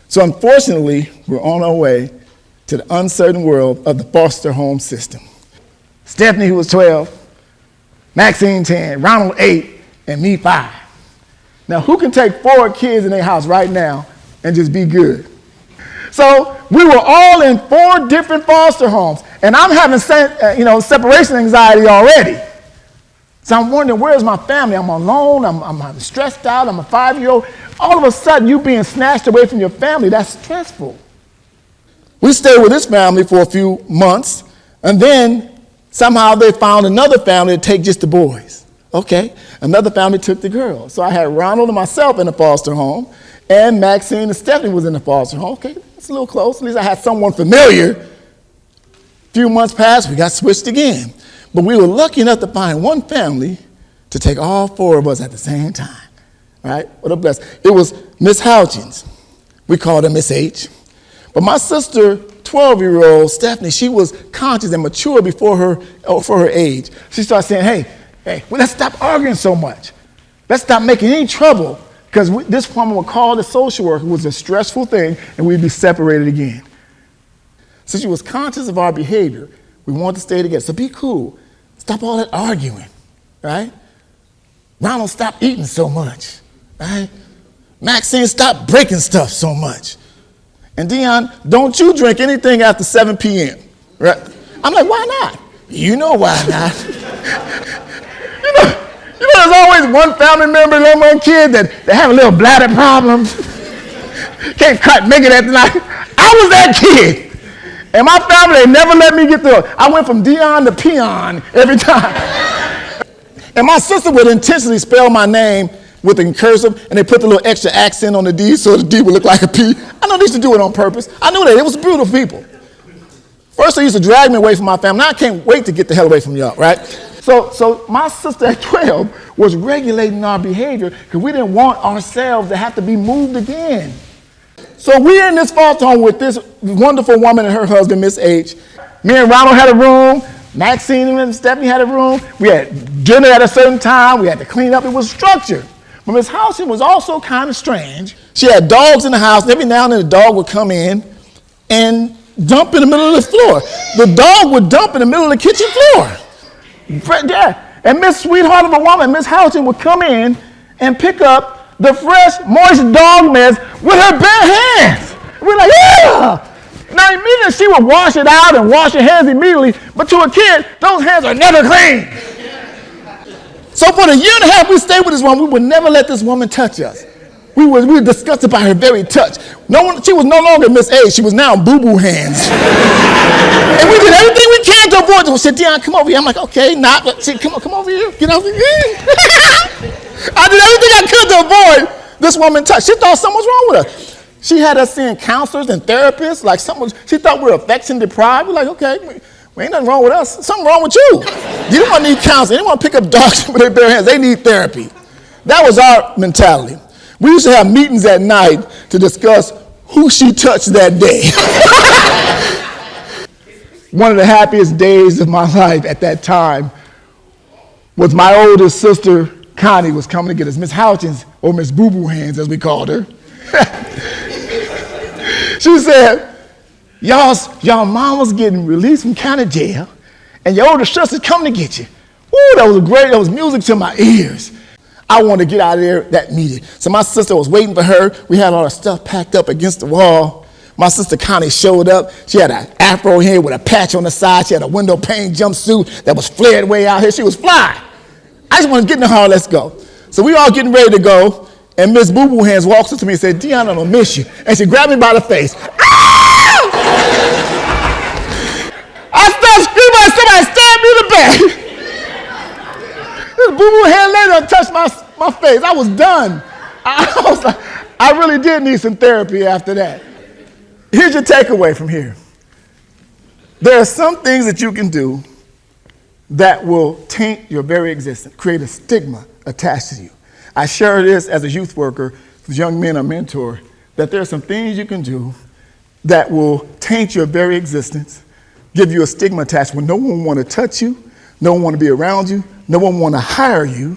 So unfortunately, we're on our way to the uncertain world of the foster home system. Stephanie, who was 12, Maxine 10, Ronald 8, and me 5. Now, who can take 4 kids in their house right now and just be good? So we were all in 4 different foster homes, and I'm having separation anxiety already. So I'm wondering, where's my family? I'm alone, I'm stressed out, I'm a 5-year-old. All of a sudden, you being snatched away from your family, that's stressful. We stayed with this family for a few months, and then somehow they found another family to take just the boys. Okay, another family took the girls. So I had Ronald and myself in the foster home, and Maxine and Stephanie was in the foster home. Okay, that's a little close. At least I had someone familiar. A few months passed, we got switched again. But we were lucky enough to find one family to take all 4 of us at the same time. All right, what a blessing. It was Miss Houchins. We called her Miss H. But my sister, 12-year-old Stephanie, she was conscious and mature for her age. She started saying, hey, well, let's stop arguing so much. Let's stop making any trouble, because this woman would call the social worker. It was a stressful thing, and we'd be separated again. So she was conscious of our behavior. We wanted to stay together. So be cool. Stop all that arguing, right? Ronald, stop eating so much, right? Maxine, stop breaking stuff so much. And Deon, don't you drink anything after 7 p.m., right? I'm like, why not? You know why not. You know, there's always one family member, one kid that have a little bladder problem. Can't make it at the night. I was that kid. And my family, they never let me get through it. I went from Deon to Peon every time. And my sister would intentionally spell my name with in cursive, and they put the little extra accent on the D so the D would look like a P. I know they used to do it on purpose. I knew that. It was beautiful people. First, they used to drag me away from my family. Now I can't wait to get the hell away from y'all, right? So my sister at 12 was regulating our behavior because we didn't want ourselves to have to be moved again. So we're in this foster home with this wonderful woman and her husband, Miss H. Me and Ronald had a room. Maxine and Stephanie had a room. We had dinner at a certain time. We had to clean up. It was structured. But Miss Houston was also kind of strange. She had dogs in the house, and every now and then the dog would come in and dump in the middle of the floor. The dog would dump in the middle of the kitchen floor. Yeah. And Miss Sweetheart of a woman, Miss Houston, would come in and pick up the fresh, moist dog mess with her bare hands. We're like, yeah! Now immediately she would wash it out and wash her hands immediately, but to a kid, those hands are never clean. So for the year and a half we stayed with this woman, we would never let this woman touch us. We were disgusted by her very touch. She was no longer Miss A. She was now boo-boo hands. And we did everything we can to avoid it. We said, Deon, come over here. I'm like, okay, come over here. Get over here. I did everything I could to avoid this woman touch. She thought something was wrong with us. She had us seeing counselors and therapists. Like she thought we were affection deprived. We're like, okay, ain't nothing wrong with us. Something wrong with you. You don't want to need counseling. You don't want to pick up dogs with their bare hands. They need therapy. That was our mentality. We used to have meetings at night to discuss who she touched that day. One of the happiest days of my life at that time was my oldest sister, Connie, was coming to get us. Miss Houchins, or Miss Boo Boo Hands, as we called her. She said, y'all mom was getting released from county jail, and your older sister's coming to get you. Woo, that was music to my ears. I wanted to get out of there that meeting. So my sister was waiting for her. We had all our stuff packed up against the wall. My sister Connie showed up. She had an afro hair with a patch on the side. She had a window pane jumpsuit that was flared way out here. She was fly. I just wanted to get in the hall, let's go. So we all getting ready to go, and Miss Boo Boo Hands walks up to me and said, Deon, I'm gonna miss you. And she grabbed me by the face. Ah! I started screaming like somebody stabbed me in the back. This Boo Boo Hand lady touched my face. I was done. I was like, I really did need some therapy after that. Here's your takeaway from here. There are some things that you can do that will taint your very existence, create a stigma attached to you. I share this as a youth worker with young men, a mentor, that there are some things you can do that will taint your very existence, give you a stigma attached when no one want to touch you, no one want to be around you, no one want to hire you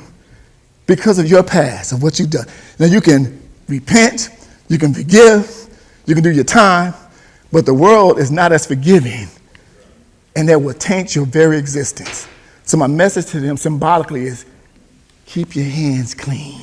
because of your past, of what you've done. Now you can repent, you can forgive, You can do your time, but the world is not as forgiving, and that will taint your very existence. So my message to them symbolically is, keep your hands clean.